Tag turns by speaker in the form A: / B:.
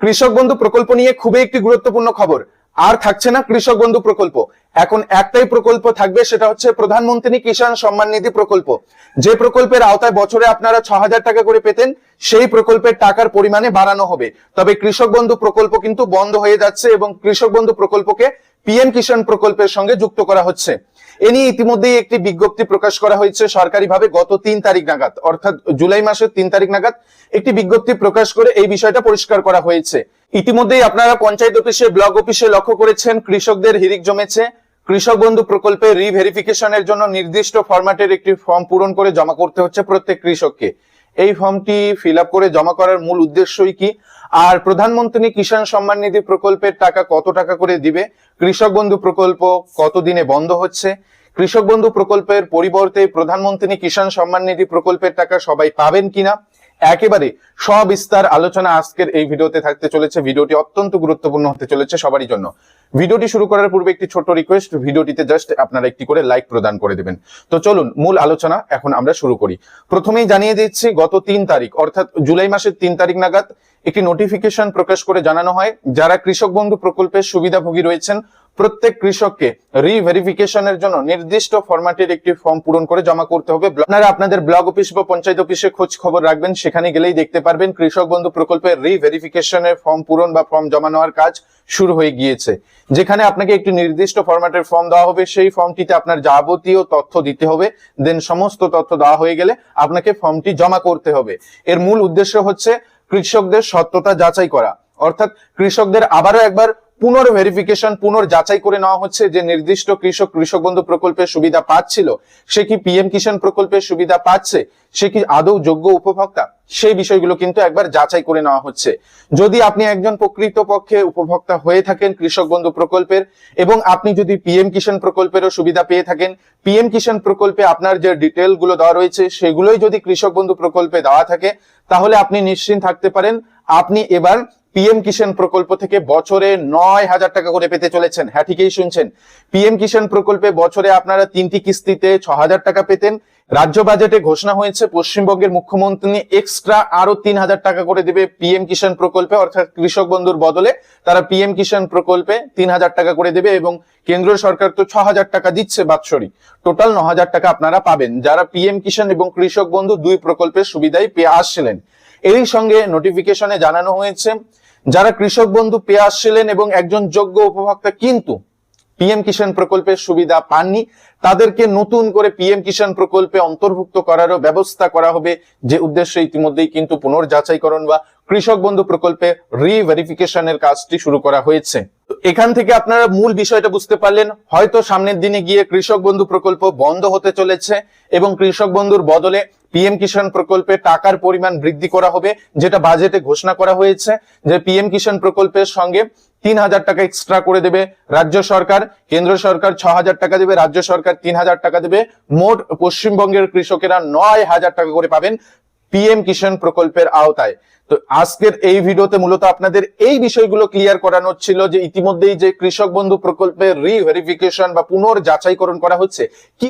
A: কৃষক বন্ধু প্রকল্প নিয়ে খুবই একটি গুরুত্বপূর্ণ খবর। আর থাকছে না কৃষক বন্ধু প্রকল্প, এখন একটাই প্রকল্প থাকবে, সেটা হচ্ছে প্রধানমন্ত্রী কিষাণ সম্মান নিধি প্রকল্প। যে প্রকল্পের আওতায় বছরে আপনারা ৬,০০০ টাকা করে পেতেন, সেই প্রকল্পের টাকার পরিমাণে বাড়ানো হবে। তবে কৃষক বন্ধু প্রকল্প কিন্তু বন্ধ হয়ে যাচ্ছে এবং কৃষক বন্ধু প্রকল্পকে পিএম কিষাণ প্রকল্পের সঙ্গে যুক্ত করা হচ্ছে। এ নিয়ে ইতিমধ্যেই একটি বিজ্ঞপ্তি প্রকাশ করা হয়েছে সরকারিভাবে গত ৩ তারিখ নাগাদ, অর্থাৎ জুলাই মাসের ৩ তারিখ নাগাদ একটি বিজ্ঞপ্তি প্রকাশ করে এই বিষয়টা পরিষ্কার করা হয়েছে। ইতিমধ্যেই আপনারা পঞ্চায়েত অফিসে, ব্লক অফিসে লক্ষ্য করেছেন কৃষকদের হিড়িক জমেছে। কৃষক বন্ধু প্রকল্পে রিভেরিফিকেশনের জন্য নির্দিষ্ট ফরম্যাটের একটি ফর্ম পূরণ করে জমা করতে হচ্ছে প্রত্যেক কৃষককে। এই ফর্মটি ফিল আপ করে জমা করার মূল উদ্দেশ্যই কি, আর প্রধানমন্ত্রী কিষাণ সম্মান নিধি প্রকল্পের টাকা কত টাকা করে দিবে, কৃষক বন্ধু প্রকল্প কতদিনে বন্ধ হচ্ছে, কৃষক বন্ধু প্রকল্পের পরিবর্তে প্রধানমন্ত্রী কিষাণ সম্মান নিধি প্রকল্পের টাকা সবাই পাবেন কিনা, একেবারে সবিস্তার আলোচনা আজকের এই ভিডিওতে থাকতে চলেছে। ভিডিওটি অত্যন্ত গুরুত্বপূর্ণ হতে চলেছে সবারই জন্য। ভিডিওটি শুরু করার পূর্বে একটি ছোট্ট রিকোয়েস্ট, ভিডিওটিতে জাস্ট আপনারা একটি করে লাইক প্রদান করে দেবেন। তো চলুন মূল আলোচনা এখন আমরা শুরু করি। প্রথমেই জানিয়ে দিচ্ছি, গত ৩ তারিখ অর্থাৎ জুলাই মাসের ৩ তারিখ নাগাদ একটি নোটিফিকেশন প্রকাশ করে জানানো হয়, যারা কৃষক বন্ধু প্রকল্পের সুবিধাভোগী রয়েছেন প্রত্যেক কৃষককে রিভেরিফিকেশনের জন্য নির্দিষ্ট ফরম্যাটের একটি ফর্ম পূরণ করে জমা করতে হবে। আপনারা আপনাদের ব্লক অফিস বা পঞ্চায়েত অফিসে খোঁজ খবর রাখবেন, সেখানে গেলেই দেখতে পারবেন কৃষক বন্ধু প্রকল্পের রিভেরিফিকেশনের ফর্ম পূরণ বা ফর্ম জমা নেওয়ার কাজ শুরু হয়ে গিয়েছে। যেখানে আপনাকে একটি নির্দিষ্ট ফরম্যাটের ফর্ম দেওয়া হবে, সেই ফর্মটিতে আপনার যাবতীয় তথ্য দিতে হবে। দেন সমস্ত তথ্য দেওয়া হয়ে গেলে আপনাকে ফর্মটি জমা করতে হবে। এর মূল উদ্দেশ্য হচ্ছে কৃষকদের সত্যতা যাচাই করা, অর্থাৎ কৃষকদের আবারও একবার পুনর্ভেরিফিকেশন, পুনর্যাচাই করে নেওয়া হচ্ছে যে নির্দিষ্ট কৃষক কৃষক বন্ধু প্রকল্পের সুবিধা পাচ্ছিল, সে কি পিএম কিষাণ প্রকল্পের সুবিধা পাচ্ছে, সে কি আদৌ যোগ্য উপভোক্তা, সেই বিষয়গুলো কিন্তু একবার যাচাই করে নেওয়া হচ্ছে। যদি আপনি একজন প্রকৃতপক্ষে উপভোক্তা হয়ে থাকেন কৃষক বন্ধু প্রকল্পের, এবং আপনি যদি পিএম কিষাণ প্রকল্পেরও সুবিধা পেয়ে থাকেন, পিএম কিষাণ প্রকল্পে আপনার যে ডিটেল গুলো দেওয়া রয়েছে সেগুলোই যদি কৃষক বন্ধু প্রকল্পে দেওয়া থাকে, তাহলে আপনি নিশ্চিন্ত থাকতে পারেন আপনি এবার পিএম কিষাণ প্রকল্প থেকে বছরে ৯,০০০ টাকা করে পেতে চলেছেন। হ্যাঁ, ঠিকই শুনছেন, পিএম কিষাণ প্রকল্পে বছরে আপনারা ৩টি কিস্তিতে ৬,০০০ টাকা পেতেন। রাজ্য বাজেটে ঘোষণা হয়েছে পশ্চিমবঙ্গের মুখ্যমন্ত্রী এক্সট্রা আরো ৩,০০০ টাকা করে দেবে পিএম কিষাণ প্রকল্পে, অর্থাৎ কৃষক বন্ধুর বদলে তারা পিএম কিষাণ প্রকল্পে ৩,০০০ টাকা করে দেবে। এবং কেন্দ্র সরকার তো ৬,০০০ টাকা দিচ্ছে বাৎসরিক, টোটাল ৯,০০০ টাকা আপনারা পাবেন, যারা পিএম কিষাণ এবং কৃষক বন্ধু দুই প্রকল্পের সুবিধাই পেয়ে আসছিলেন। এরই সঙ্গে নোটিফিকেশনে জানানো হয়েছে, যারা কৃষক বন্ধু পেয়ে আসছিলেন এবং একজন যোগ্য উপভোক্তা কিন্তু পিএম কিষাণ প্রকল্পের সুবিধা পাননি, তাদেরকে নতুন করে পিএম কিষাণ প্রকল্পে অন্তর্ভুক্ত করারও ব্যবস্থা করা হবে, যে উদ্দেশ্যে ইতিমধ্যেই কিন্তু পুনর্যাচাইকরণ বা কৃষক বন্ধু প্রকল্পে রিভেরিফিকেশনের কাজটি শুরু করা হয়েছে। এখান থেকে আপনারা মূল বিষয়টা বুঝতে পারলেন, হয়তো সামনের দিনে গিয়ে কৃষক বন্ধু প্রকল্প বন্ধ হতে চলেছে এবং কৃষক বন্ধুর বদলে পিএম কিষাণ প্রকল্পে টাকার পরিমাণ বৃদ্ধি করা হবে, যেটা বাজেটে ঘোষণা করা হয়েছে যে পিএম কিষাণ প্রকল্পের সঙ্গে ৩,০০০ টাকা এক্সট্রা করে দেবে রাজ্য সরকার। কেন্দ্র সরকার ৬,০০০ টাকা দেবে, রাজ্য সরকার ৩,০০০ টাকা দেবে। মোট পশ্চিমবঙ্গের কৃষকেরা ৯,০০০ টাকা করে পাবেন পিএম কিষাণ প্রকল্পের আওতায়। তো আজকের এই ভিডিওতে মূলত আপনাদের এই বিষয়গুলো ক্লিয়ার করানো ছিল যে ইতিমধ্যেই যে কৃষক বন্ধু প্রকল্পের রিভেরিফিকেশন বা পুনর্যাচাইকরণ করা হচ্ছে, কি